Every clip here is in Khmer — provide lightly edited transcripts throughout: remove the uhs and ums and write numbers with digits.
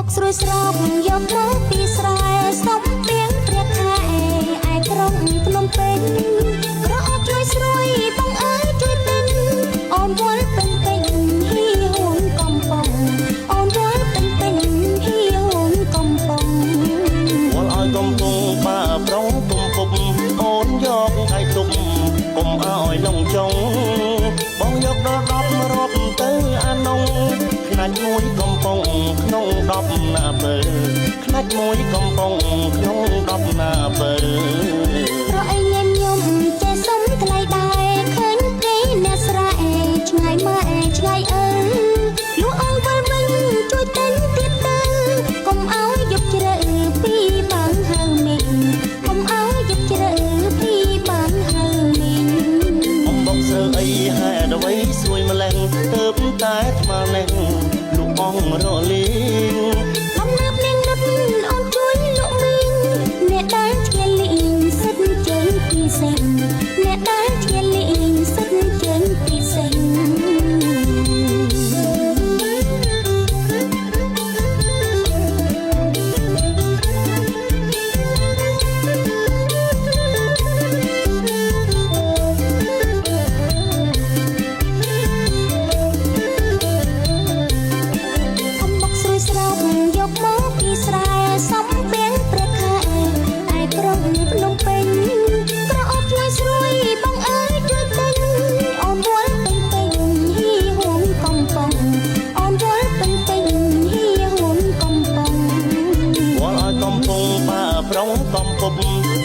កស្រួយស្រោបយកមកពីស្រែសំទៀងព្រះខែឯក្រុងភ្នំពេញក្រអូបជួយស្រួយបងអើយជួយទិញអូនវល់ពេញពេញហ៊ីហួនកំប៉ុងអូនវល់ពេញពេញហ៊ីហួនកំប៉ុងវល់ឲ្យកំពុងបាប្រងទុំពុកអូនយកដៃទុំកុំឲ្យលងចុងបងយកដល់10រាប់ទៅអានងខ្នាច់មួយកំប៉ុងក្នុង10ណាបើខ្នាច់មួយកំប៉ុងក្នុង10ណាបើប្រអីញញឹមចេះសុំថ្លៃដែរឃើញគេអ្នកស្រែឆ្ងាយម៉ែឆ្ងាយអើលក់អូនវិលវិញជួយទិញទៀតទៅកុំឲ្យយប់ជ្រៅពីបានហៅមីងកុំឲ្យយប់ជ្រៅពីបានហៅមីងអំបងសើអីហេតុអ្វីស្រួយម្លេះទៅតែថ្មនេះលក់អងរលីងអំណាប់នាងនឹកអូនជួយលក់មីងអ្នកដែលឆ្ងាយលីងសិតជើងពីសេងអ្នកដែលឆ្ងាយលីងសិតជើងពីសេងយកមកពីស្រែសំទៀងព្រះខែឯក្រុងភ្នំពេញក្រអូបជួយស្រួយបងអើយជួយទិញអូនវល់ពេញពេញហ៊ីហួនកំប៉ុងអូនវល់ពេញពេញហ៊ីហួនកំប៉ុងវល់ឲ្យកំពុងបាប្រងកំពុក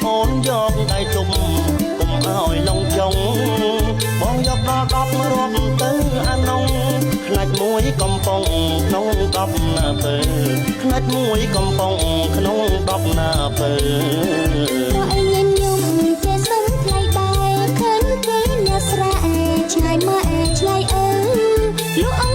អូនយកដៃទុំកុំឲ្យលងចុងបងយកដល់10រាប់ទៅអានងខ្នាច់មួយកំប៉ុងក្នុង10ណាបើខ្នាច់មួយកំប៉ុងក្នុង10ណាបើប្រអីញញឹមចេះសុំថ្លៃដែរឃើញគេអ្នកស្រែឆ្ងាយម៉ែឆ្ងាយអើលក់